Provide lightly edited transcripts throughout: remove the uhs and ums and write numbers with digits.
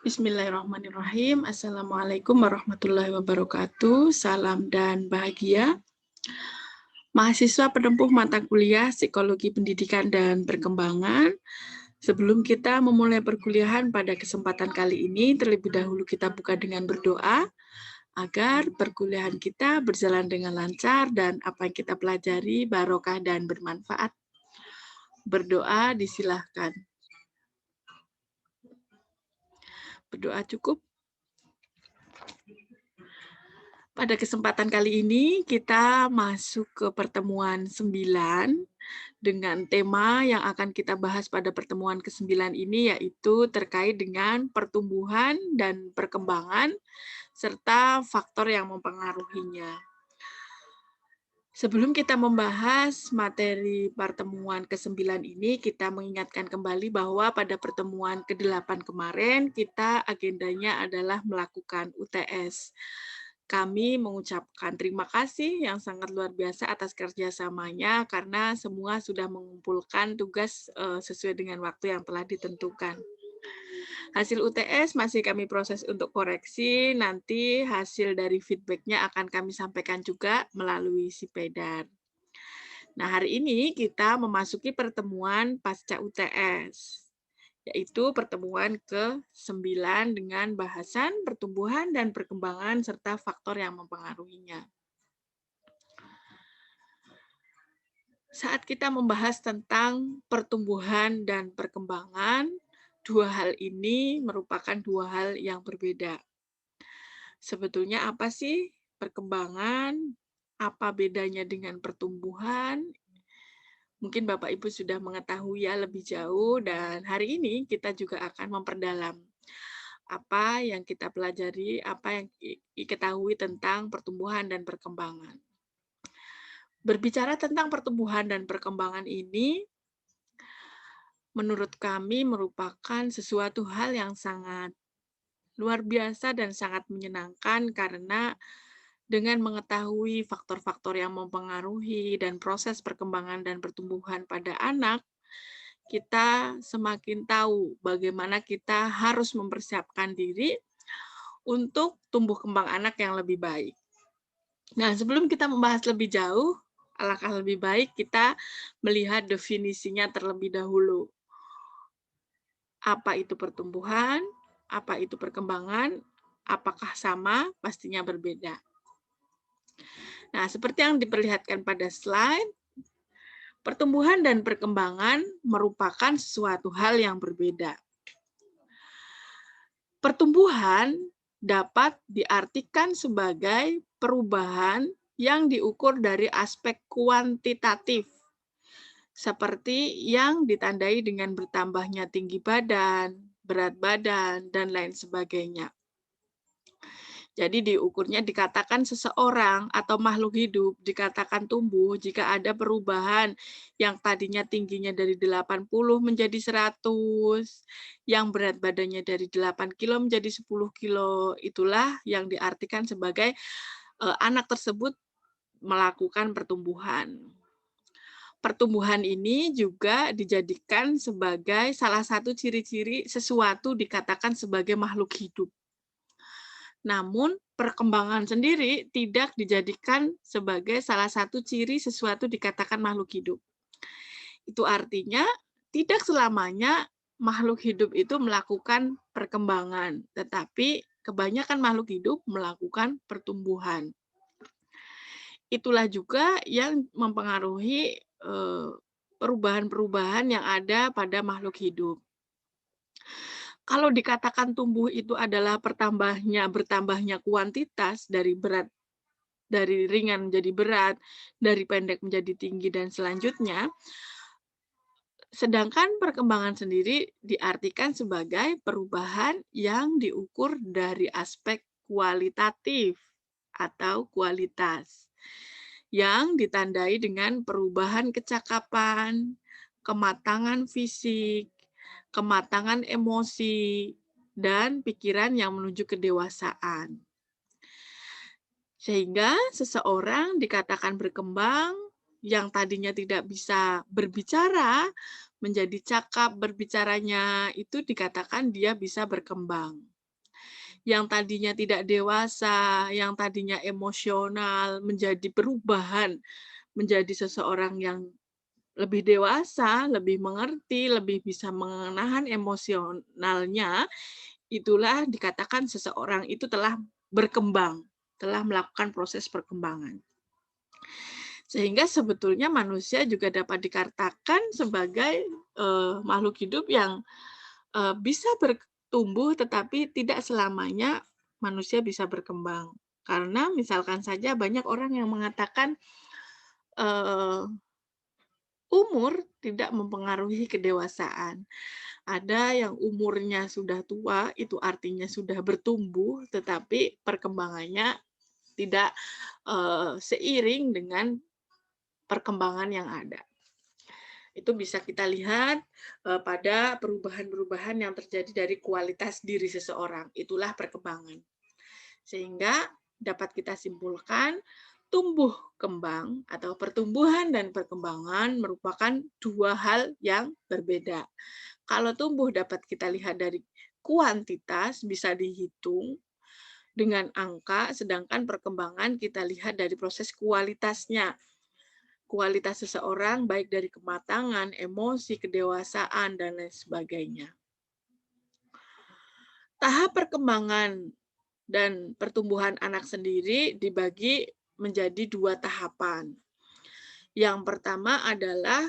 Bismillahirrahmanirrahim. Assalamualaikum warahmatullahi wabarakatuh. Salam dan bahagia. Mahasiswa penempuh mata kuliah Psikologi Pendidikan dan Perkembangan. Sebelum kita memulai perkuliahan pada kesempatan kali ini, terlebih dahulu kita buka dengan berdoa agar perkuliahan kita berjalan dengan lancar dan apa yang kita pelajari barokah dan bermanfaat. Berdoa disilahkan. Berdoa cukup. Pada kesempatan kali ini kita masuk ke pertemuan 9 dengan tema yang akan kita bahas pada pertemuan ke-9 ini, yaitu terkait dengan pertumbuhan dan perkembangan serta faktor yang mempengaruhinya. Sebelum kita membahas materi pertemuan ke-9 ini, kita mengingatkan kembali bahwa pada pertemuan ke-8 kemarin, kita agendanya adalah melakukan UTS. Kami mengucapkan terima kasih yang sangat luar biasa atas kerjasamanya karena semua sudah mengumpulkan tugas sesuai dengan waktu yang telah ditentukan. Hasil UTS masih kami proses untuk koreksi, nanti hasil dari feedback-nya akan kami sampaikan juga melalui Sipedar. Nah, hari ini kita memasuki pertemuan pasca UTS, yaitu pertemuan ke-9 dengan bahasan pertumbuhan dan perkembangan serta faktor yang mempengaruhinya. Saat kita membahas tentang pertumbuhan dan perkembangan, dua hal ini merupakan dua hal yang berbeda. Sebetulnya apa sih perkembangan? Apa bedanya dengan pertumbuhan? Mungkin Bapak Ibu sudah mengetahui ya lebih jauh, dan hari ini kita juga akan memperdalam apa yang kita pelajari, apa yang diketahui tentang pertumbuhan dan perkembangan. Berbicara tentang pertumbuhan dan perkembangan ini, menurut kami merupakan sesuatu hal yang sangat luar biasa dan sangat menyenangkan karena dengan mengetahui faktor-faktor yang mempengaruhi dan proses perkembangan dan pertumbuhan pada anak, kita semakin tahu bagaimana kita harus mempersiapkan diri untuk tumbuh kembang anak yang lebih baik. Nah, sebelum kita membahas lebih jauh, alangkah lebih baik kita melihat definisinya terlebih dahulu. Apa itu pertumbuhan? Apa itu perkembangan? Apakah sama? Pastinya berbeda. Nah, seperti yang diperlihatkan pada slide, pertumbuhan dan perkembangan merupakan sesuatu hal yang berbeda. Pertumbuhan dapat diartikan sebagai perubahan yang diukur dari aspek kuantitatif, seperti yang ditandai dengan bertambahnya tinggi badan, berat badan, dan lain sebagainya. Jadi diukurnya dikatakan seseorang atau makhluk hidup dikatakan tumbuh jika ada perubahan yang tadinya tingginya dari 80 menjadi 100, yang berat badannya dari 8 kilo menjadi 10 kilo. Itulah yang diartikan sebagai anak tersebut melakukan pertumbuhan. Pertumbuhan ini juga dijadikan sebagai salah satu ciri-ciri sesuatu dikatakan sebagai makhluk hidup. Namun, perkembangan sendiri tidak dijadikan sebagai salah satu ciri sesuatu dikatakan makhluk hidup. Itu artinya tidak selamanya makhluk hidup itu melakukan perkembangan, tetapi kebanyakan makhluk hidup melakukan pertumbuhan. Itulah juga yang mempengaruhi perubahan-perubahan yang ada pada makhluk hidup. Kalau dikatakan tumbuh itu adalah bertambahnya kuantitas dari ringan menjadi berat, dari pendek menjadi tinggi dan selanjutnya, sedangkan perkembangan sendiri diartikan sebagai perubahan yang diukur dari aspek kualitatif atau kualitas, yang ditandai dengan perubahan kecakapan, kematangan fisik, kematangan emosi, dan pikiran yang menuju kedewasaan. Sehingga seseorang dikatakan berkembang, yang tadinya tidak bisa berbicara, menjadi cakap berbicaranya, itu dikatakan dia bisa berkembang. yang tadinya tidak dewasa, yang tadinya emosional, menjadi perubahan, menjadi seseorang yang lebih dewasa, lebih mengerti, lebih bisa menahan emosionalnya, itulah dikatakan seseorang itu telah berkembang, telah melakukan proses perkembangan. Sehingga sebetulnya manusia juga dapat dikatakan sebagai makhluk hidup yang bisa bertumbuh, tetapi tidak selamanya manusia bisa berkembang. Karena misalkan saja banyak orang yang mengatakan umur tidak mempengaruhi kedewasaan. Ada yang umurnya sudah tua, itu artinya sudah bertumbuh, tetapi perkembangannya tidak seiring dengan perkembangan yang ada. Itu bisa kita lihat pada perubahan-perubahan yang terjadi dari kualitas diri seseorang. Itulah perkembangan. Sehingga dapat kita simpulkan tumbuh kembang atau pertumbuhan dan perkembangan merupakan dua hal yang berbeda. Kalau tumbuh dapat kita lihat dari kuantitas, bisa dihitung dengan angka, sedangkan perkembangan kita lihat dari proses kualitasnya. Kualitas seseorang baik dari kematangan, emosi, kedewasaan, dan lain sebagainya. Tahap perkembangan dan pertumbuhan anak sendiri dibagi menjadi dua tahapan. Yang pertama adalah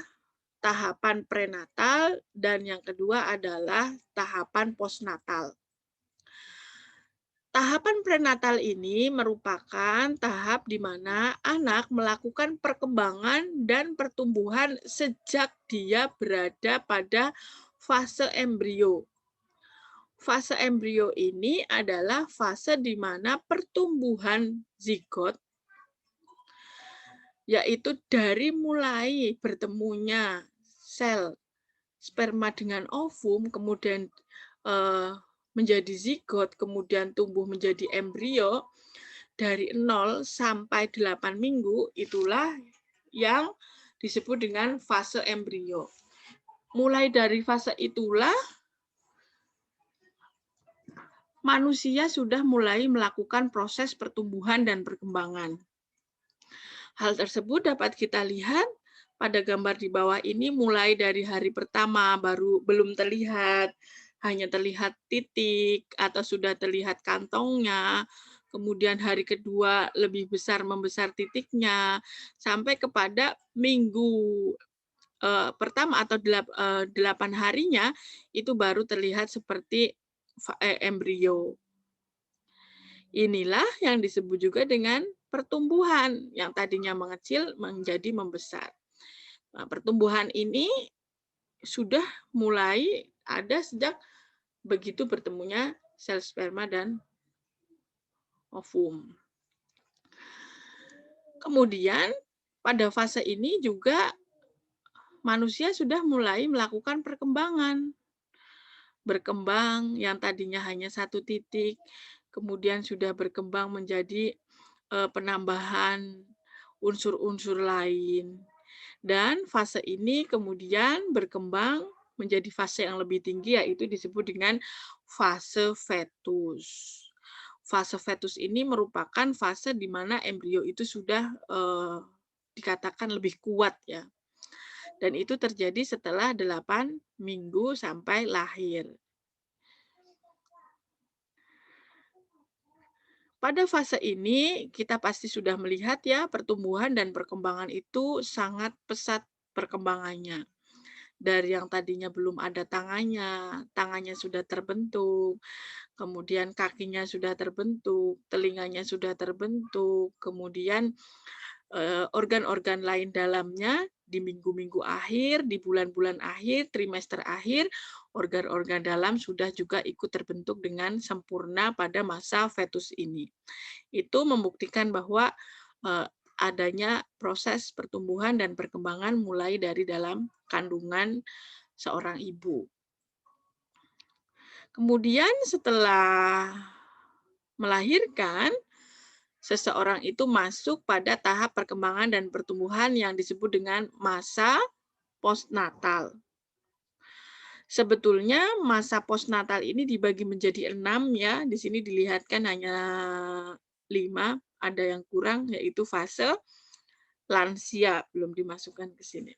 tahapan prenatal dan yang kedua adalah tahapan postnatal. Tahapan prenatal ini merupakan tahap di mana anak melakukan perkembangan dan pertumbuhan sejak dia berada pada fase embrio. Fase embrio ini adalah fase di mana pertumbuhan zigot, yaitu dari mulai bertemunya sel sperma dengan ovum, kemudian menjadi zigot, kemudian tumbuh menjadi embrio, dari 0 sampai 8 minggu, itulah yang disebut dengan fase embrio. Mulai dari fase itulah, manusia sudah mulai melakukan proses pertumbuhan dan perkembangan. Hal tersebut dapat kita lihat pada gambar di bawah ini, mulai dari hari pertama belum terlihat, hanya terlihat titik atau sudah terlihat kantongnya, kemudian hari kedua lebih membesar titiknya, sampai kepada minggu pertama atau 8 harinya, itu baru terlihat seperti embrio. Inilah yang disebut juga dengan pertumbuhan, yang tadinya mengecil menjadi membesar. Nah, pertumbuhan ini sudah mulai ada sejak begitu bertemunya sel sperma dan ovum. Kemudian pada fase ini juga manusia sudah mulai melakukan perkembangan. Berkembang yang tadinya hanya satu titik, kemudian sudah berkembang menjadi penambahan unsur-unsur lain. Dan fase ini kemudian berkembang menjadi fase yang lebih tinggi, yaitu disebut dengan fase fetus. Fase fetus ini merupakan fase di mana embrio itu sudah dikatakan lebih kuat ya. Dan itu terjadi setelah 8 minggu sampai lahir. Pada fase ini kita pasti sudah melihat ya, pertumbuhan dan perkembangan itu sangat pesat perkembangannya. Dari yang tadinya belum ada tangannya, tangannya sudah terbentuk, kemudian kakinya sudah terbentuk, telinganya sudah terbentuk, kemudian organ-organ lain dalamnya di minggu-minggu akhir, di bulan-bulan akhir, trimester akhir, organ-organ dalam sudah juga ikut terbentuk dengan sempurna pada masa fetus ini. Itu membuktikan bahwa adanya proses pertumbuhan dan perkembangan mulai dari dalam kandungan seorang ibu. Kemudian setelah melahirkan, seseorang itu masuk pada tahap perkembangan dan pertumbuhan yang disebut dengan masa postnatal. Sebetulnya masa postnatal ini dibagi menjadi 6 ya, di sini dilihatkan hanya 5, ada yang kurang yaitu fase lansia belum dimasukkan ke sini.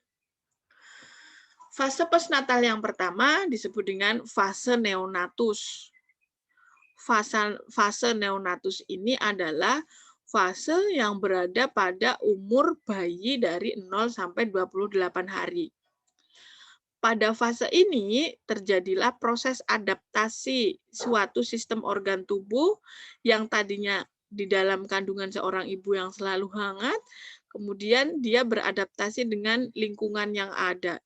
Fase postnatal yang pertama disebut dengan fase neonatus. Fase neonatus ini adalah fase yang berada pada umur bayi dari 0 sampai 28 hari. Pada fase ini terjadilah proses adaptasi suatu sistem organ tubuh yang tadinya di dalam kandungan seorang ibu yang selalu hangat, kemudian dia beradaptasi dengan lingkungan yang ada.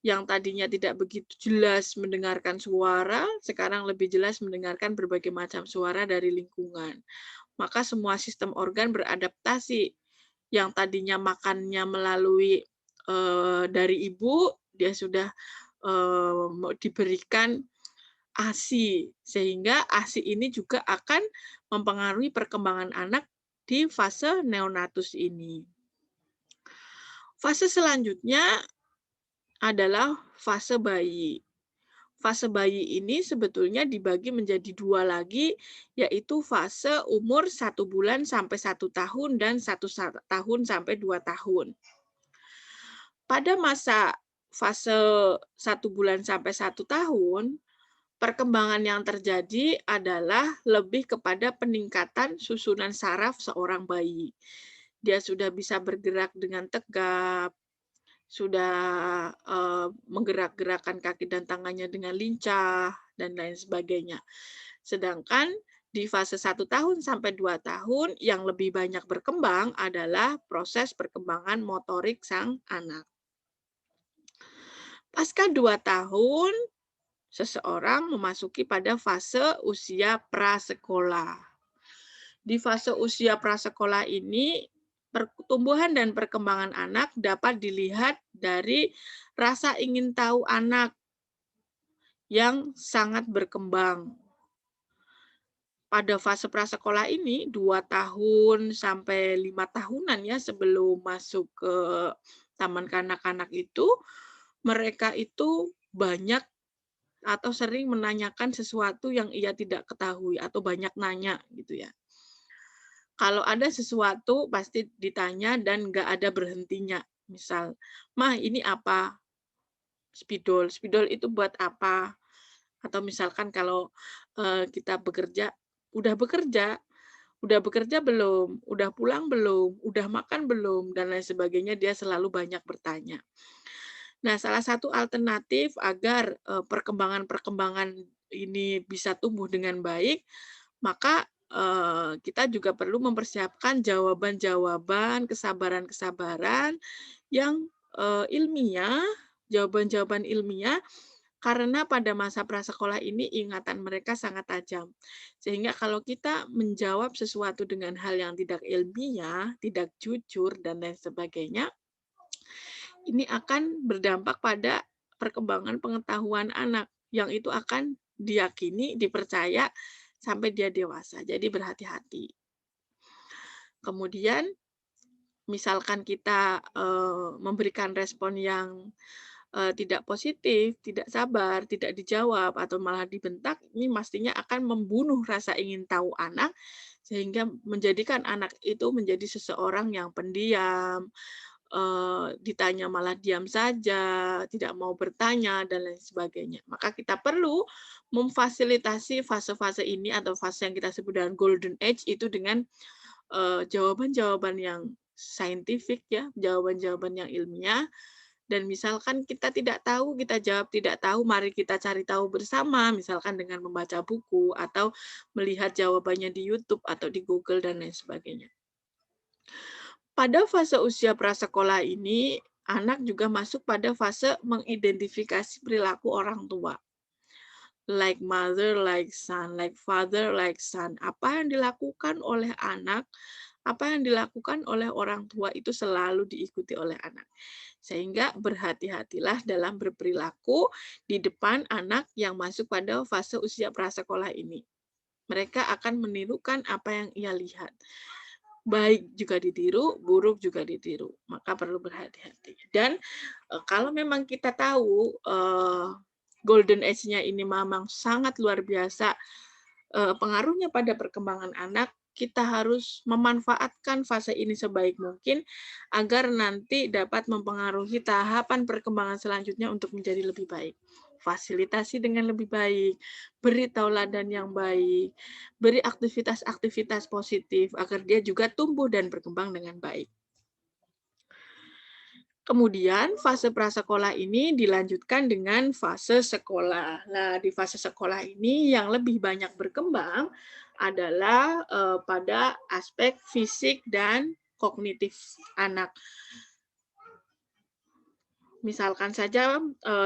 Yang tadinya tidak begitu jelas mendengarkan suara, sekarang lebih jelas mendengarkan berbagai macam suara dari lingkungan. Maka semua sistem organ beradaptasi. Yang tadinya makannya melalui dari ibu, dia sudah diberikan ASI, sehingga ASI ini juga akan mempengaruhi perkembangan anak di fase neonatus ini. Fase selanjutnya adalah fase bayi. Fase bayi ini sebetulnya dibagi menjadi 2 lagi, yaitu fase umur 1 bulan sampai 1 tahun dan 1 tahun sampai 2 tahun. Pada masa fase 1 bulan sampai 1 tahun, perkembangan yang terjadi adalah lebih kepada peningkatan susunan saraf seorang bayi. Dia sudah bisa bergerak dengan tegap, sudah menggerak-gerakkan kaki dan tangannya dengan lincah, dan lain sebagainya. Sedangkan di fase 1 tahun sampai 2 tahun yang lebih banyak berkembang adalah proses perkembangan motorik sang anak. Pasca 2 tahun, seseorang memasuki pada fase usia prasekolah. Di fase usia prasekolah ini, pertumbuhan dan perkembangan anak dapat dilihat dari rasa ingin tahu anak yang sangat berkembang. Pada fase prasekolah ini, 2 tahun sampai 5 tahunan ya sebelum masuk ke taman kanak-kanak itu, mereka itu banyak atau sering menanyakan sesuatu yang ia tidak ketahui atau banyak nanya gitu ya. Kalau ada sesuatu pasti ditanya dan nggak ada berhentinya. Misal, "Mah, ini apa?" Spidol. Spidol itu buat apa? Atau misalkan kalau, kita bekerja, "Udah bekerja? Udah bekerja belum? Udah pulang belum? Udah makan belum?" Dan lain sebagainya, dia selalu banyak bertanya. Nah, salah satu alternatif agar, perkembangan-perkembangan ini bisa tumbuh dengan baik, maka, kita juga perlu mempersiapkan jawaban-jawaban, kesabaran-kesabaran yang, ilmiah, jawaban-jawaban ilmiah, karena pada masa prasekolah ini ingatan mereka sangat tajam. Sehingga kalau kita menjawab sesuatu dengan hal yang tidak ilmiah, tidak jujur, dan lain sebagainya, ini akan berdampak pada perkembangan pengetahuan anak, yang itu akan diyakini, dipercaya sampai dia dewasa. Jadi berhati-hati. Kemudian misalkan kita, memberikan respon yang, tidak positif, tidak sabar, tidak dijawab, atau malah dibentak, ini mestinya akan membunuh rasa ingin tahu anak, sehingga menjadikan anak itu menjadi seseorang yang pendiam, ditanya malah diam saja, tidak mau bertanya, dan lain sebagainya. Maka kita perlu memfasilitasi fase-fase ini atau fase yang kita sebut dengan golden age itu dengan jawaban-jawaban yang saintifik ya, jawaban-jawaban yang ilmiah, dan misalkan kita tidak tahu, kita jawab tidak tahu, mari kita cari tahu bersama, misalkan dengan membaca buku atau melihat jawabannya di YouTube atau di Google dan lain sebagainya. Pada fase usia prasekolah ini, anak juga masuk pada fase mengidentifikasi perilaku orang tua. Like mother, like son, like father, like son. Apa yang dilakukan oleh anak, apa yang dilakukan oleh orang tua itu selalu diikuti oleh anak. Sehingga berhati-hatilah dalam berperilaku di depan anak yang masuk pada fase usia prasekolah ini. Mereka akan menirukan apa yang ia lihat. Baik juga ditiru, buruk juga ditiru. Maka perlu berhati-hati. Dan kalau memang kita tahu golden age-nya ini memang sangat luar biasa, pengaruhnya pada perkembangan anak, kita harus memanfaatkan fase ini sebaik mungkin agar nanti dapat mempengaruhi tahapan perkembangan selanjutnya untuk menjadi lebih baik. Fasilitasi dengan lebih baik, beri tauladan yang baik, beri aktivitas-aktivitas positif agar dia juga tumbuh dan berkembang dengan baik. Kemudian fase prasekolah ini dilanjutkan dengan fase sekolah. Nah, di fase sekolah ini yang lebih banyak berkembang adalah pada aspek fisik dan kognitif anak. Misalkan saja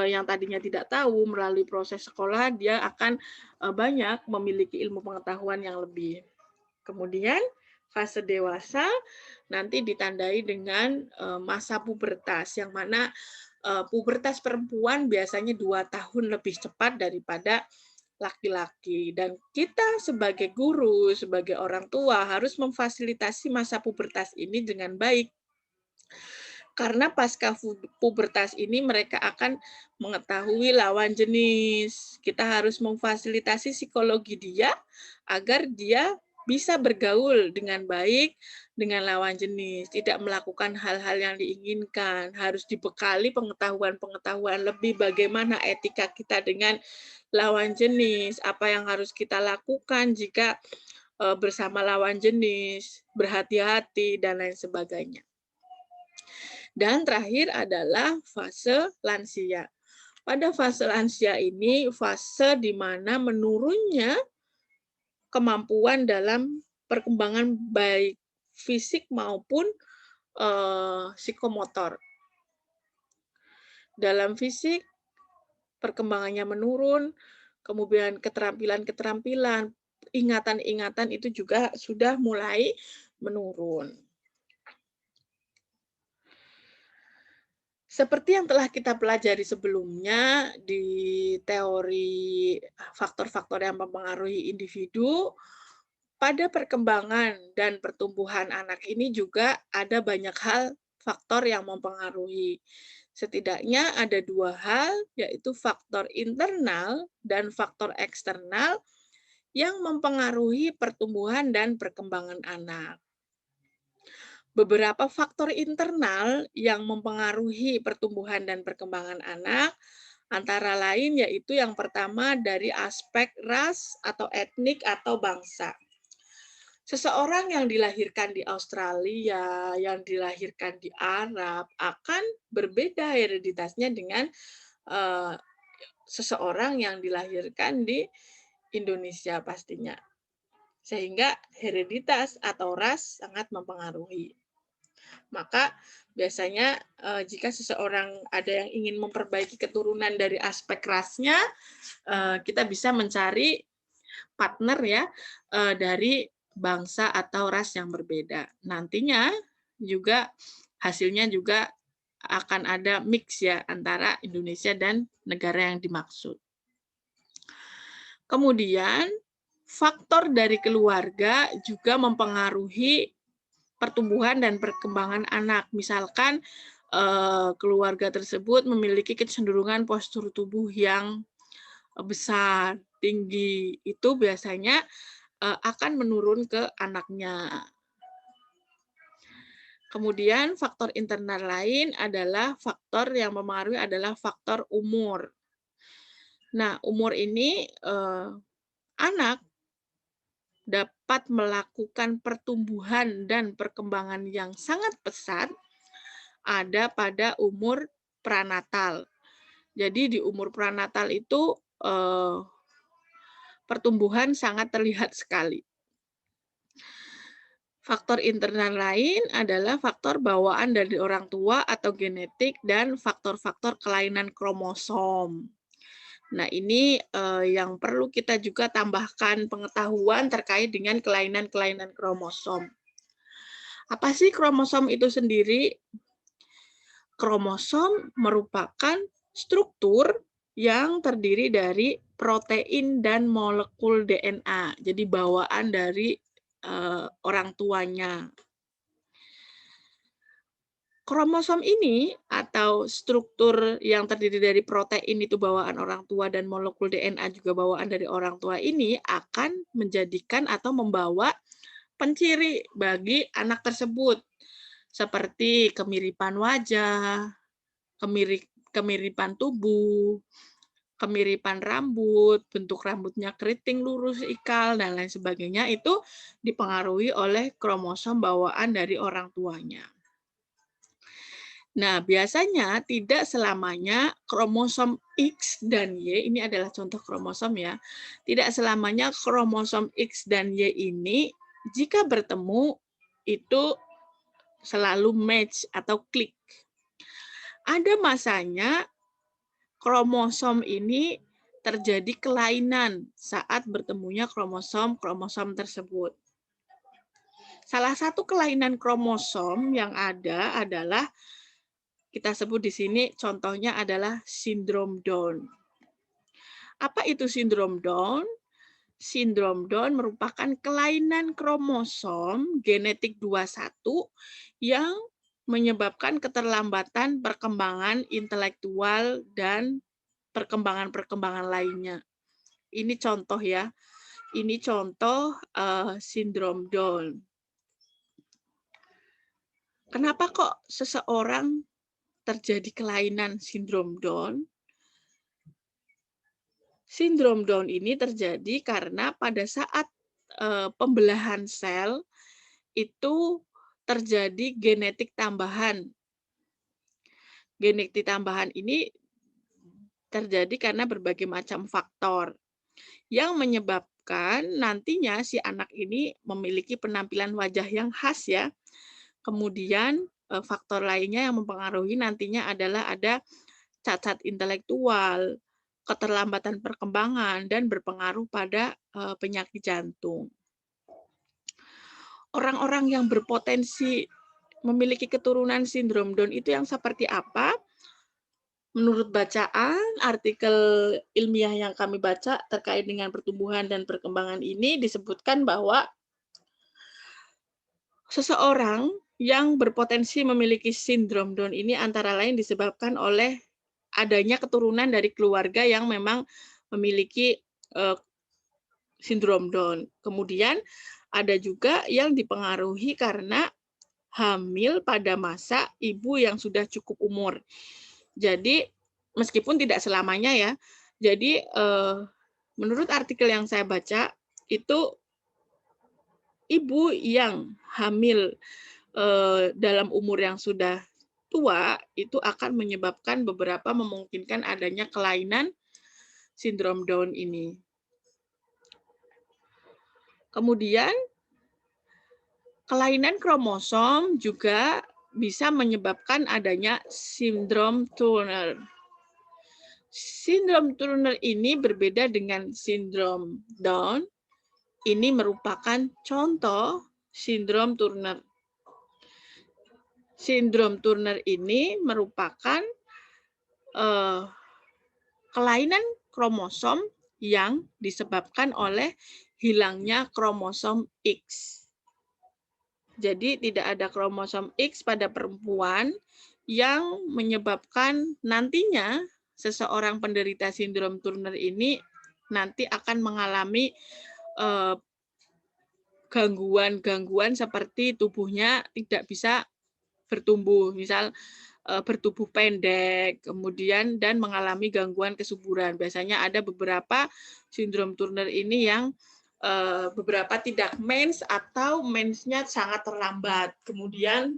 yang tadinya tidak tahu melalui proses sekolah dia akan banyak memiliki ilmu pengetahuan yang lebih. Kemudian fase dewasa nanti ditandai dengan masa pubertas, yang mana pubertas perempuan biasanya 2 tahun lebih cepat daripada laki-laki. Dan kita sebagai guru, sebagai orang tua harus memfasilitasi masa pubertas ini dengan baik. Karena pasca pubertas ini mereka akan mengetahui lawan jenis. Kita harus memfasilitasi psikologi dia agar dia bisa bergaul dengan baik dengan lawan jenis, tidak melakukan hal-hal yang diinginkan, harus dibekali pengetahuan-pengetahuan lebih bagaimana etika kita dengan lawan jenis, apa yang harus kita lakukan jika bersama lawan jenis, berhati-hati dan lain sebagainya. Dan terakhir adalah fase lansia. Pada fase lansia ini fase di mana menurunnya kemampuan dalam perkembangan baik fisik maupun psikomotor. Dalam fisik perkembangannya menurun, kemudian keterampilan-keterampilan, ingatan-ingatan itu juga sudah mulai menurun. Seperti yang telah kita pelajari sebelumnya di teori faktor-faktor yang mempengaruhi individu, pada perkembangan dan pertumbuhan anak ini juga ada banyak hal faktor yang mempengaruhi. Setidaknya ada 2 hal, yaitu faktor internal dan faktor eksternal yang mempengaruhi pertumbuhan dan perkembangan anak. Beberapa faktor internal yang mempengaruhi pertumbuhan dan perkembangan anak, antara lain yaitu yang pertama dari aspek ras atau etnik atau bangsa. Seseorang yang dilahirkan di Australia, yang dilahirkan di Arab, akan berbeda hereditasnya dengan seseorang yang dilahirkan di Indonesia pastinya. Sehingga hereditas atau ras sangat mempengaruhi. Maka biasanya jika seseorang ada yang ingin memperbaiki keturunan dari aspek rasnya, kita bisa mencari partner ya dari bangsa atau ras yang berbeda. Nantinya juga hasilnya juga akan ada mix ya antara Indonesia dan negara yang dimaksud. Kemudian faktor dari keluarga juga mempengaruhi pertumbuhan dan perkembangan anak. Misalkan keluarga tersebut memiliki kecenderungan postur tubuh yang besar, tinggi, itu biasanya akan menurun ke anaknya. Kemudian faktor internal lain adalah faktor yang mempengaruhi adalah faktor umur. Nah, umur ini anak dapat melakukan pertumbuhan dan perkembangan yang sangat pesat ada pada umur pranatal. Jadi di umur pranatal itu pertumbuhan sangat terlihat sekali. Faktor internal lain adalah faktor bawaan dari orang tua atau genetik dan faktor-faktor kelainan kromosom. Nah, ini yang perlu kita juga tambahkan pengetahuan terkait dengan kelainan-kelainan kromosom. Apa sih kromosom itu sendiri? Kromosom merupakan struktur yang terdiri dari protein dan molekul DNA. Jadi bawaan dari orang tuanya. Kromosom ini atau struktur yang terdiri dari protein itu bawaan orang tua dan molekul DNA juga bawaan dari orang tua ini akan menjadikan atau membawa penciri bagi anak tersebut seperti kemiripan wajah, kemiripan tubuh, kemiripan rambut, bentuk rambutnya keriting, lurus, ikal, dan lain sebagainya itu dipengaruhi oleh kromosom bawaan dari orang tuanya. Nah, biasanya tidak selamanya kromosom X dan Y, ini adalah contoh kromosom ya, tidak selamanya kromosom X dan Y ini jika bertemu itu selalu match atau klik. Ada masanya kromosom ini terjadi kelainan saat bertemunya kromosom-kromosom tersebut. Salah satu kelainan kromosom yang ada adalah kita sebut di sini contohnya adalah sindrom Down. Apa itu sindrom Down? Sindrom Down merupakan kelainan kromosom genetik 21 yang menyebabkan keterlambatan perkembangan intelektual dan perkembangan-perkembangan lainnya. Ini contoh ya. Ini contoh sindrom Down. Kenapa kok seseorang terjadi kelainan sindrom Down? Sindrom Down ini terjadi karena pada saat pembelahan sel itu terjadi genetik tambahan. Genetik tambahan ini terjadi karena berbagai macam faktor yang menyebabkan nantinya si anak ini memiliki penampilan wajah yang khas ya. Kemudian faktor lainnya yang mempengaruhi nantinya adalah ada cacat intelektual, keterlambatan perkembangan, dan berpengaruh pada penyakit jantung. Orang-orang yang berpotensi memiliki keturunan sindrom Down itu yang seperti apa? Menurut bacaan, artikel ilmiah yang kami baca terkait dengan pertumbuhan dan perkembangan ini disebutkan bahwa seseorang yang berpotensi memiliki sindrom Down ini antara lain disebabkan oleh adanya keturunan dari keluarga yang memang memiliki sindrom Down. Kemudian ada juga yang dipengaruhi karena hamil pada masa ibu yang sudah cukup umur. Jadi meskipun tidak selamanya ya. Jadi menurut artikel yang saya baca itu ibu yang hamil dalam umur yang sudah tua itu akan menyebabkan beberapa memungkinkan adanya kelainan sindrom Down ini. Kemudian kelainan kromosom juga bisa menyebabkan adanya sindrom Turner. Sindrom Turner ini berbeda dengan sindrom Down. Ini merupakan contoh sindrom Turner. Sindrom Turner ini merupakan kelainan kromosom yang disebabkan oleh hilangnya kromosom X. Jadi tidak ada kromosom X pada perempuan yang menyebabkan nantinya seseorang penderita sindrom Turner ini nanti akan mengalami gangguan-gangguan seperti tubuhnya tidak bisa bertumbuh, misal bertubuh pendek, kemudian dan mengalami gangguan kesuburan. Biasanya ada beberapa sindrom Turner ini yang beberapa tidak mens atau mensnya sangat terlambat. Kemudian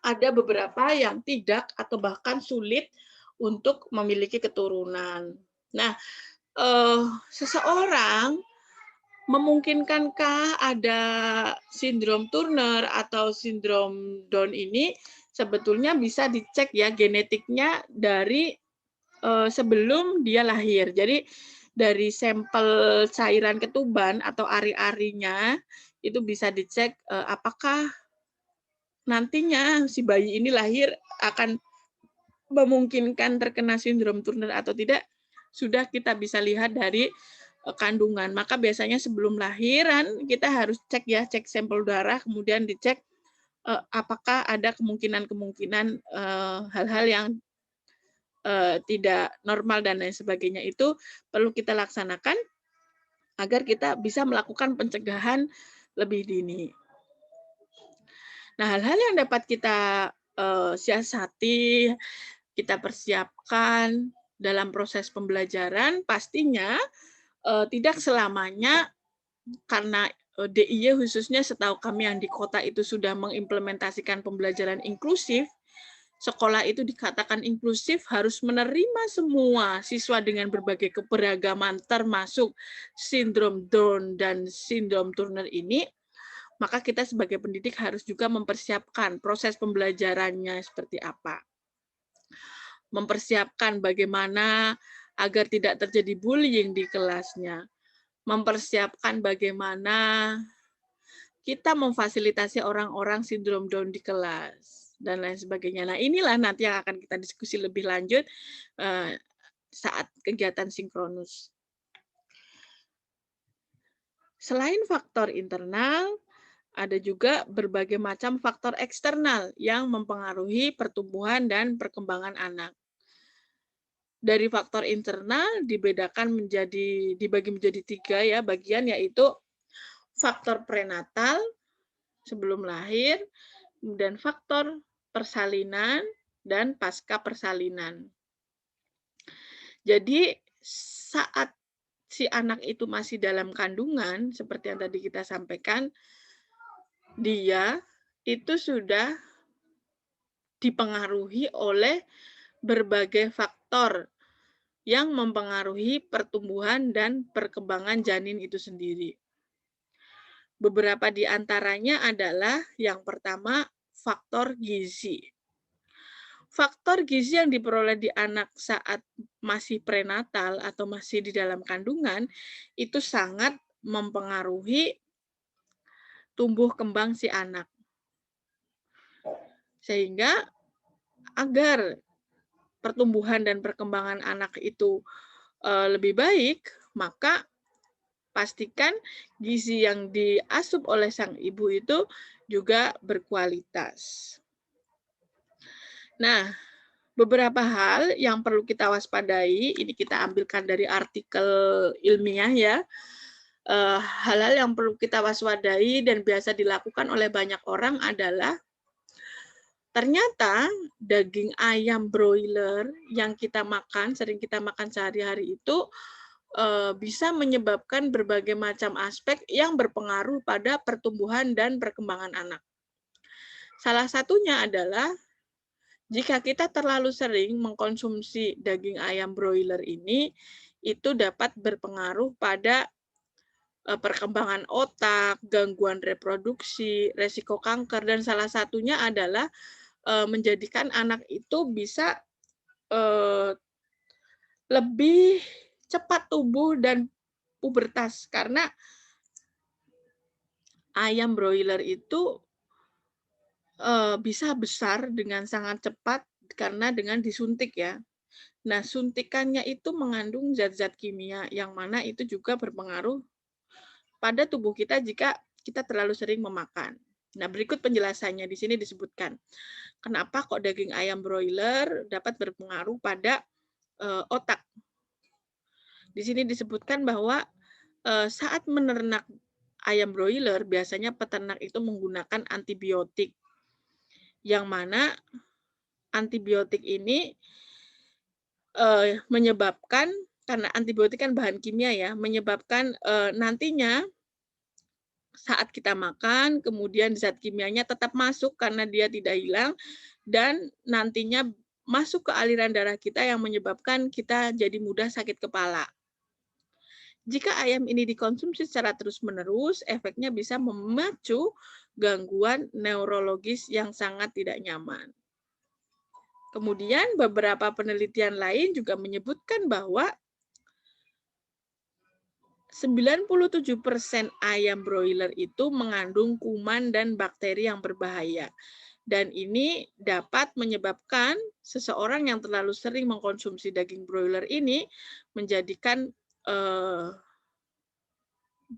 ada beberapa yang tidak atau bahkan sulit untuk memiliki keturunan. Nah, seseorang memungkinkankah ada sindrom Turner atau sindrom Down ini sebetulnya bisa dicek ya genetiknya dari sebelum dia lahir. Jadi dari sampel cairan ketuban atau ari-arinya itu bisa dicek apakah nantinya si bayi ini lahir akan memungkinkan terkena sindrom Turner atau tidak, sudah kita bisa lihat dari kandungan. Maka biasanya sebelum lahiran kita harus cek ya, cek sampel darah, kemudian dicek apakah ada kemungkinan-kemungkinan, hal-hal yang, tidak normal dan lain sebagainya itu perlu kita laksanakan agar kita bisa melakukan pencegahan lebih dini. Nah, hal-hal yang dapat kita, siasati, kita persiapkan dalam proses pembelajaran pastinya, tidak selamanya karena, DIY khususnya setahu kami yang di kota itu sudah mengimplementasikan pembelajaran inklusif, sekolah itu dikatakan inklusif harus menerima semua siswa dengan berbagai keberagaman termasuk sindrom Down dan sindrom Turner ini, maka kita sebagai pendidik harus juga mempersiapkan proses pembelajarannya seperti apa. Mempersiapkan bagaimana agar tidak terjadi bullying di kelasnya. Mempersiapkan bagaimana kita memfasilitasi orang-orang sindrom Down di kelas, dan lain sebagainya. Nah, inilah nanti yang akan kita diskusi lebih lanjut saat kegiatan sinkronus. Selain faktor internal, ada juga berbagai macam faktor eksternal yang mempengaruhi pertumbuhan dan perkembangan anak. Dari faktor internal dibagi menjadi 3 ya bagian, yaitu faktor prenatal sebelum lahir, dan faktor persalinan dan pasca persalinan. Jadi saat si anak itu masih dalam kandungan, seperti yang tadi kita sampaikan, dia itu sudah dipengaruhi oleh berbagai faktor yang mempengaruhi pertumbuhan dan perkembangan janin itu sendiri. Beberapa di antaranya adalah yang pertama faktor gizi. Faktor gizi yang diperoleh di anak saat masih prenatal atau masih di dalam kandungan itu sangat mempengaruhi tumbuh kembang si anak. Sehingga agar pertumbuhan dan perkembangan anak itu lebih baik, maka pastikan gizi yang diasup oleh sang ibu itu juga berkualitas. Nah, beberapa hal yang perlu kita waspadai, ini kita ambilkan dari artikel ilmiah ya. Hal-hal yang perlu kita waspadai dan biasa dilakukan oleh banyak orang adalah ternyata daging ayam broiler yang kita makan, sering kita makan sehari-hari itu bisa menyebabkan berbagai macam aspek yang berpengaruh pada pertumbuhan dan perkembangan anak. Salah satunya adalah jika kita terlalu sering mengkonsumsi daging ayam broiler ini, itu dapat berpengaruh pada perkembangan otak, gangguan reproduksi, resiko kanker, dan salah satunya adalah menjadikan anak itu bisa lebih cepat tumbuh dan pubertas karena ayam broiler itu bisa besar dengan sangat cepat karena dengan disuntik ya. Nah, suntikannya itu mengandung zat-zat kimia yang mana itu juga berpengaruh pada tubuh kita jika kita terlalu sering memakan. Nah, berikut penjelasannya di sini disebutkan. Kenapa kok daging ayam broiler dapat berpengaruh pada otak? Di sini disebutkan bahwa saat menernak ayam broiler, biasanya peternak itu menggunakan antibiotik, yang mana antibiotik ini menyebabkan, karena antibiotik kan bahan kimia ya, menyebabkan nantinya saat kita makan, kemudian zat kimianya tetap masuk karena dia tidak hilang, dan nantinya masuk ke aliran darah kita yang menyebabkan kita jadi mudah sakit kepala. Jika ayam ini dikonsumsi secara terus-menerus, efeknya bisa memacu gangguan neurologis yang sangat tidak nyaman. Kemudian beberapa penelitian lain juga menyebutkan bahwa 97% ayam broiler itu mengandung kuman dan bakteri yang berbahaya. Dan ini dapat menyebabkan seseorang yang terlalu sering mengkonsumsi daging broiler ini menjadikan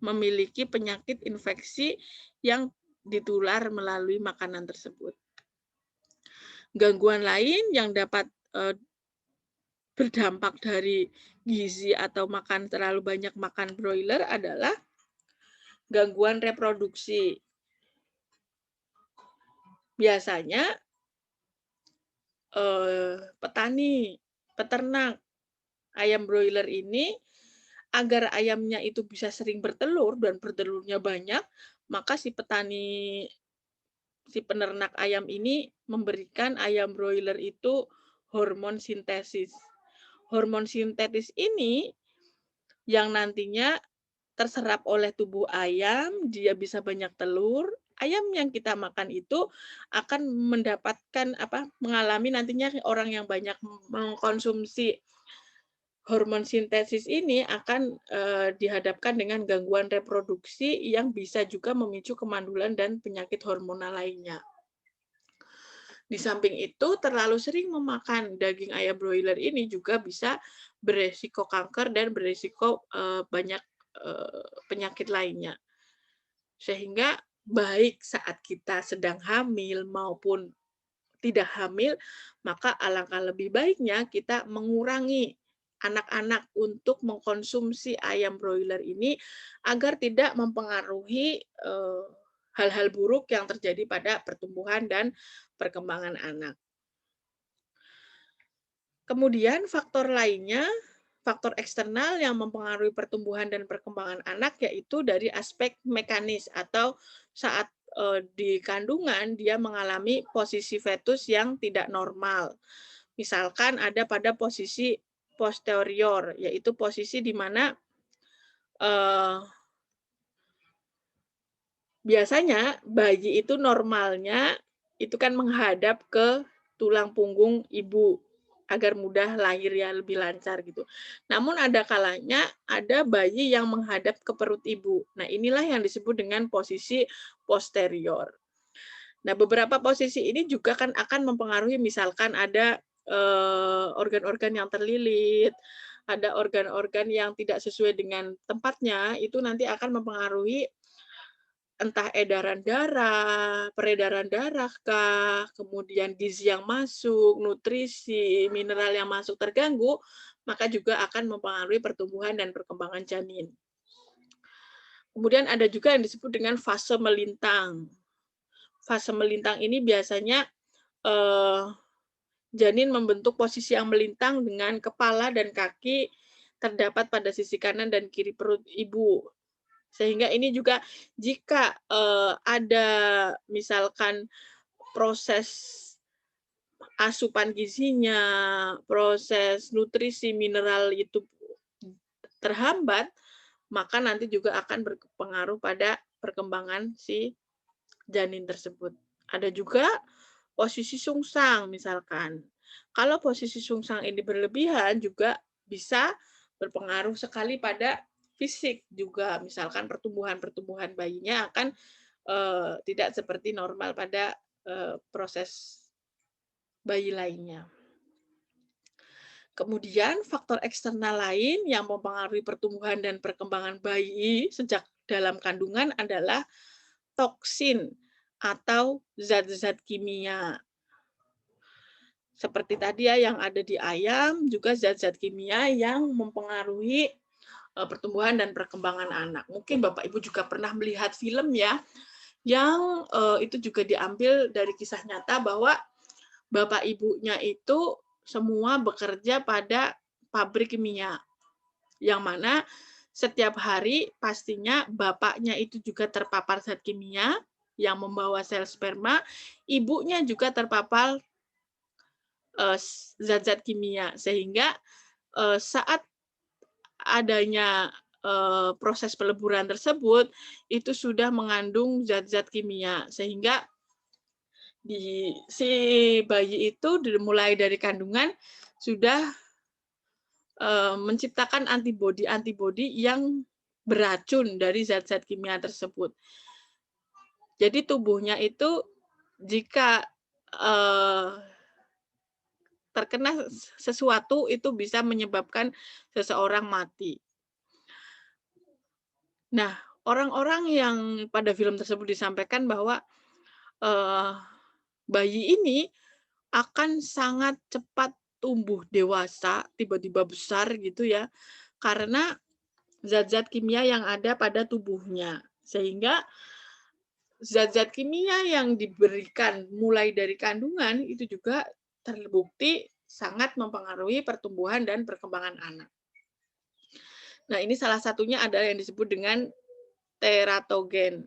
memiliki penyakit infeksi yang ditular melalui makanan tersebut. Gangguan lain yang dapat berdampak dari gizi atau terlalu banyak makan broiler adalah gangguan reproduksi. Biasanya petani, peternak ayam broiler ini agar ayamnya itu bisa sering bertelur dan bertelurnya banyak, maka si peternak ayam ini memberikan ayam broiler itu hormon sintesis. Hormon sintetis ini yang nantinya terserap oleh tubuh ayam, dia bisa banyak telur. Ayam yang kita makan itu akan mendapatkan mengalami nantinya orang yang banyak mengkonsumsi hormon sintesis ini akan dihadapkan dengan gangguan reproduksi yang bisa juga memicu kemandulan dan penyakit hormonal lainnya. Di samping itu, terlalu sering memakan daging ayam broiler ini juga bisa beresiko kanker dan beresiko banyak penyakit lainnya. Sehingga baik saat kita sedang hamil maupun tidak hamil, maka alangkah lebih baiknya kita mengurangi anak-anak untuk mengkonsumsi ayam broiler ini agar tidak mempengaruhi hal-hal buruk yang terjadi pada pertumbuhan dan perkembangan anak. Kemudian faktor lainnya, faktor eksternal yang mempengaruhi pertumbuhan dan perkembangan anak yaitu dari aspek mekanis atau saat di kandungan dia mengalami posisi fetus yang tidak normal. Misalkan ada pada posisi posterior, yaitu posisi di mana biasanya bayi itu normalnya itu kan menghadap ke tulang punggung ibu agar mudah lahir ya lebih lancar gitu. Namun ada kalanya ada bayi yang menghadap ke perut ibu. Nah, inilah yang disebut dengan posisi posterior. Nah, beberapa posisi ini juga kan akan mempengaruhi misalkan ada organ-organ yang terlilit, ada organ-organ yang tidak sesuai dengan tempatnya, itu nanti akan mempengaruhi entah peredaran darah kah, kemudian gizi yang masuk, nutrisi, mineral yang masuk terganggu, maka juga akan mempengaruhi pertumbuhan dan perkembangan janin. Kemudian ada juga yang disebut dengan fase melintang. Fase melintang ini biasanya janin membentuk posisi yang melintang dengan kepala dan kaki terdapat pada sisi kanan dan kiri perut ibu. Sehingga ini juga jika ada misalkan proses asupan gizinya, proses nutrisi mineral itu terhambat, maka nanti juga akan berpengaruh pada perkembangan si janin tersebut. Ada juga posisi sungsang misalkan. Kalau posisi sungsang ini berlebihan juga bisa berpengaruh sekali pada fisik juga. Misalkan pertumbuhan bayinya akan tidak seperti normal pada proses bayi lainnya. Kemudian faktor eksternal lain yang mempengaruhi pertumbuhan dan perkembangan bayi sejak dalam kandungan adalah toksin atau zat-zat kimia. Seperti tadi ya yang ada di ayam, juga zat-zat kimia yang mempengaruhi pertumbuhan dan perkembangan anak. Mungkin Bapak Ibu juga pernah melihat film ya, yang itu juga diambil dari kisah nyata bahwa Bapak Ibunya itu semua bekerja pada pabrik kimia, yang mana setiap hari pastinya bapaknya itu juga terpapar zat kimia yang membawa sel sperma, ibunya juga terpapar zat-zat kimia, sehingga saat adanya proses peleburan tersebut itu sudah mengandung zat-zat kimia, sehingga si bayi itu mulai dari kandungan sudah menciptakan antibodi yang beracun dari zat-zat kimia tersebut. Jadi tubuhnya itu jika terkena sesuatu itu bisa menyebabkan seseorang mati. Nah, Orang-orang yang pada film tersebut disampaikan bahwa, eee, bayi ini akan sangat cepat tumbuh dewasa, tiba-tiba besar gitu ya, karena zat-zat kimia yang ada pada tubuhnya. Sehingga zat-zat kimia yang diberikan mulai dari kandungan itu juga terbukti sangat mempengaruhi pertumbuhan dan perkembangan anak. Nah, ini salah satunya adalah yang disebut dengan teratogen.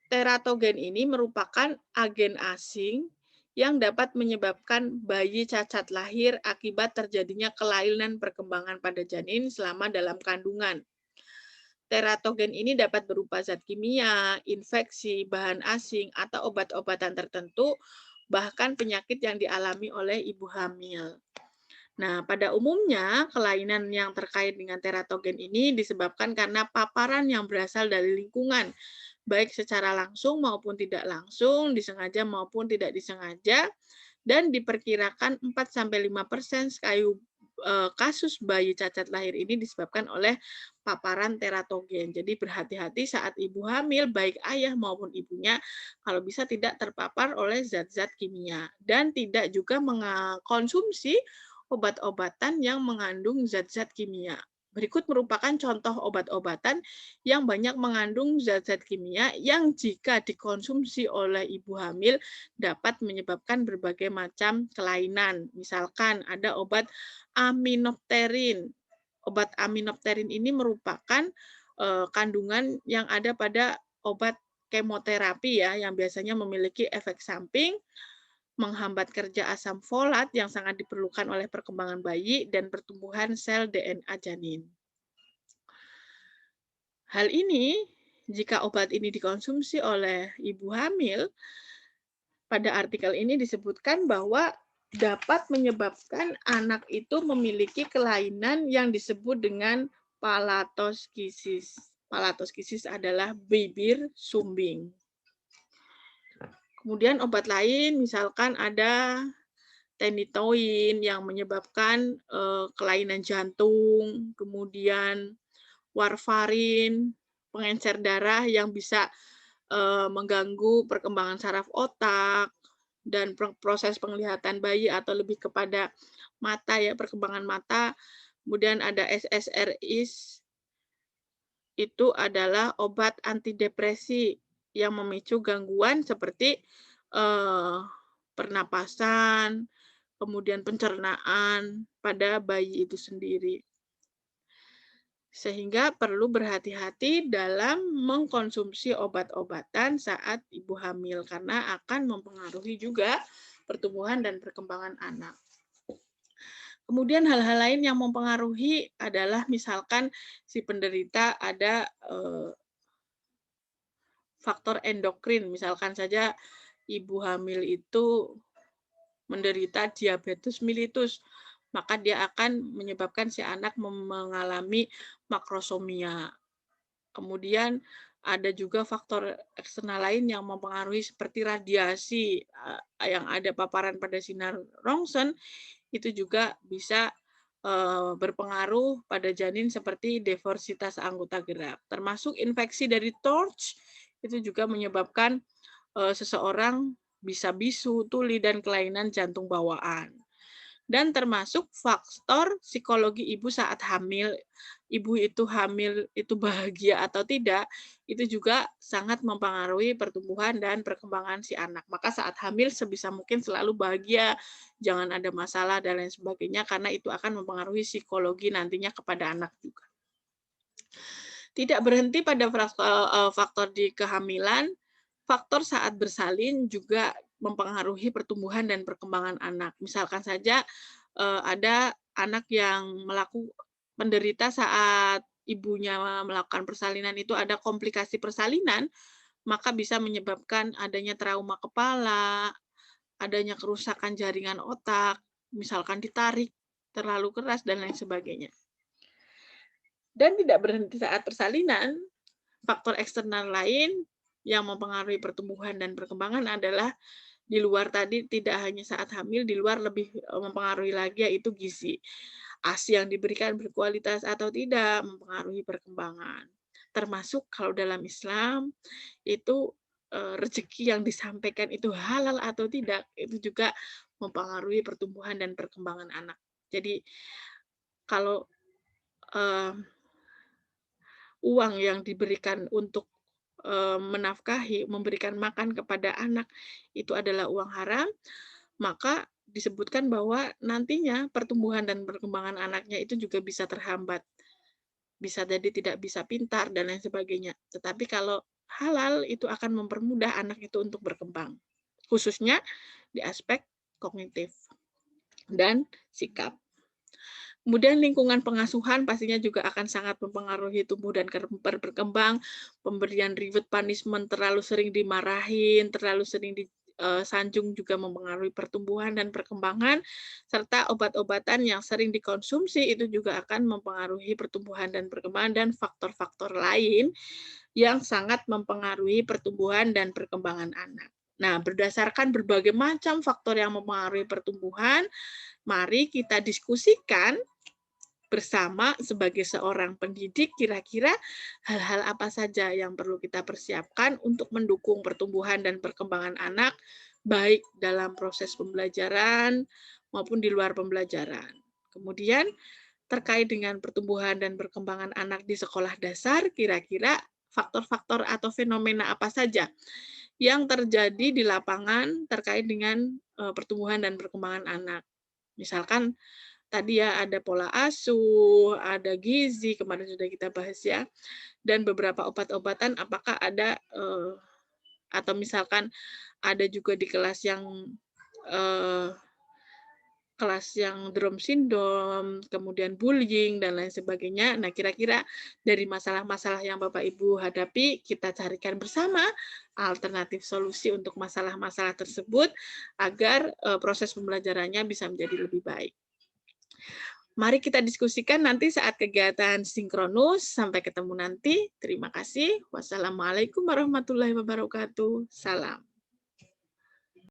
Teratogen ini merupakan agen asing yang dapat menyebabkan bayi cacat lahir akibat terjadinya kelainan perkembangan pada janin selama dalam kandungan. Teratogen ini dapat berupa zat kimia, infeksi, bahan asing, atau obat-obatan tertentu, bahkan penyakit yang dialami oleh ibu hamil. Nah, pada umumnya, kelainan yang terkait dengan teratogen ini disebabkan karena paparan yang berasal dari lingkungan, baik secara langsung maupun tidak langsung, disengaja maupun tidak disengaja, dan diperkirakan 4-5% kasus bayi cacat lahir ini disebabkan oleh paparan teratogen. Jadi berhati-hati saat ibu hamil, baik ayah maupun ibunya, kalau bisa tidak terpapar oleh zat-zat kimia. Dan tidak juga mengkonsumsi obat-obatan yang mengandung zat-zat kimia. Berikut merupakan contoh obat-obatan yang banyak mengandung zat-zat kimia yang jika dikonsumsi oleh ibu hamil dapat menyebabkan berbagai macam kelainan. Misalkan ada obat aminopterin. Obat aminopterin ini merupakan kandungan yang ada pada obat kemoterapi ya, yang biasanya memiliki efek samping menghambat kerja asam folat yang sangat diperlukan oleh perkembangan bayi dan pertumbuhan sel DNA janin. Hal ini, jika obat ini dikonsumsi oleh ibu hamil, pada artikel ini disebutkan bahwa dapat menyebabkan anak itu memiliki kelainan yang disebut dengan palatoskisis. Palatoskisis adalah bibir sumbing. Kemudian obat lain misalkan ada tenitoin yang menyebabkan kelainan jantung, kemudian warfarin, pengencer darah yang bisa mengganggu perkembangan saraf otak dan proses penglihatan bayi atau lebih kepada mata ya, perkembangan mata. Kemudian ada SSRIs, itu adalah obat antidepresi yang memicu gangguan seperti eh, pernapasan, kemudian pencernaan pada bayi itu sendiri. Sehingga perlu berhati-hati dalam mengkonsumsi obat-obatan saat ibu hamil karena akan mempengaruhi juga pertumbuhan dan perkembangan anak. Kemudian hal-hal lain yang mempengaruhi adalah misalkan si penderita ada faktor endokrin, misalkan saja ibu hamil itu menderita diabetes mellitus, maka dia akan menyebabkan si anak mengalami makrosomia. Kemudian ada juga faktor eksternal lain yang mempengaruhi seperti radiasi yang ada paparan pada sinar rongsen itu juga bisa berpengaruh pada janin seperti diversitas anggota gerak. Termasuk infeksi dari torch itu juga menyebabkan seseorang bisa bisu, tuli, dan kelainan jantung bawaan. Dan termasuk faktor psikologi ibu saat hamil. Ibu itu hamil itu bahagia atau tidak, itu juga sangat mempengaruhi pertumbuhan dan perkembangan si anak. Maka saat hamil sebisa mungkin selalu bahagia, jangan ada masalah dan lain sebagainya, karena itu akan mempengaruhi psikologi nantinya kepada anak juga. Tidak berhenti pada faktor di kehamilan, faktor saat bersalin juga mempengaruhi pertumbuhan dan perkembangan anak. Misalkan saja ada anak yang menderita saat ibunya melakukan persalinan itu ada komplikasi persalinan, maka bisa menyebabkan adanya trauma kepala, adanya kerusakan jaringan otak, misalkan ditarik terlalu keras dan lain sebagainya. Dan tidak berhenti saat persalinan, faktor eksternal lain yang mempengaruhi pertumbuhan dan perkembangan adalah di luar tadi, tidak hanya saat hamil, di luar lebih mempengaruhi lagi yaitu gizi. ASI yang diberikan berkualitas atau tidak mempengaruhi perkembangan. Termasuk kalau dalam Islam itu, rezeki yang disampaikan itu halal atau tidak, itu juga mempengaruhi pertumbuhan dan perkembangan anak. Jadi kalau, eee, uang yang diberikan untuk, menafkahi, memberikan makan kepada anak itu adalah uang haram, maka disebutkan bahwa nantinya pertumbuhan dan perkembangan anaknya itu juga bisa terhambat. Bisa jadi tidak bisa pintar dan lain sebagainya. Tetapi kalau halal itu akan mempermudah anak itu untuk berkembang, khususnya di aspek kognitif dan sikap. Kemudian lingkungan pengasuhan pastinya juga akan sangat mempengaruhi tumbuh dan berkembang. Pemberian reward punishment, terlalu sering dimarahin, terlalu sering sanjung juga mempengaruhi pertumbuhan dan perkembangan, serta obat-obatan yang sering dikonsumsi itu juga akan mempengaruhi pertumbuhan dan perkembangan dan faktor-faktor lain yang sangat mempengaruhi pertumbuhan dan perkembangan anak. Nah, berdasarkan berbagai macam faktor yang mempengaruhi pertumbuhan, mari kita diskusikan bersama sebagai seorang pendidik, kira-kira hal-hal apa saja yang perlu kita persiapkan untuk mendukung pertumbuhan dan perkembangan anak, baik dalam proses pembelajaran maupun di luar pembelajaran. Kemudian, terkait dengan pertumbuhan dan perkembangan anak di sekolah dasar, kira-kira faktor-faktor atau fenomena apa saja yang terjadi di lapangan terkait dengan pertumbuhan dan perkembangan anak. Misalkan tadi ya ada pola asuh, ada gizi, kemarin sudah kita bahas ya, dan beberapa obat-obatan apakah ada, atau misalkan ada juga di eee, kelas yang Down syndrome, kemudian bullying dan lain sebagainya. Nah, kira-kira dari masalah-masalah yang Bapak Ibu hadapi, kita carikan bersama alternatif solusi untuk masalah-masalah tersebut agar, proses pembelajarannya bisa menjadi lebih baik. Mari kita diskusikan nanti saat kegiatan sinkronus. Sampai ketemu nanti. Terima kasih. Wassalamualaikum warahmatullahi wabarakatuh. Salam.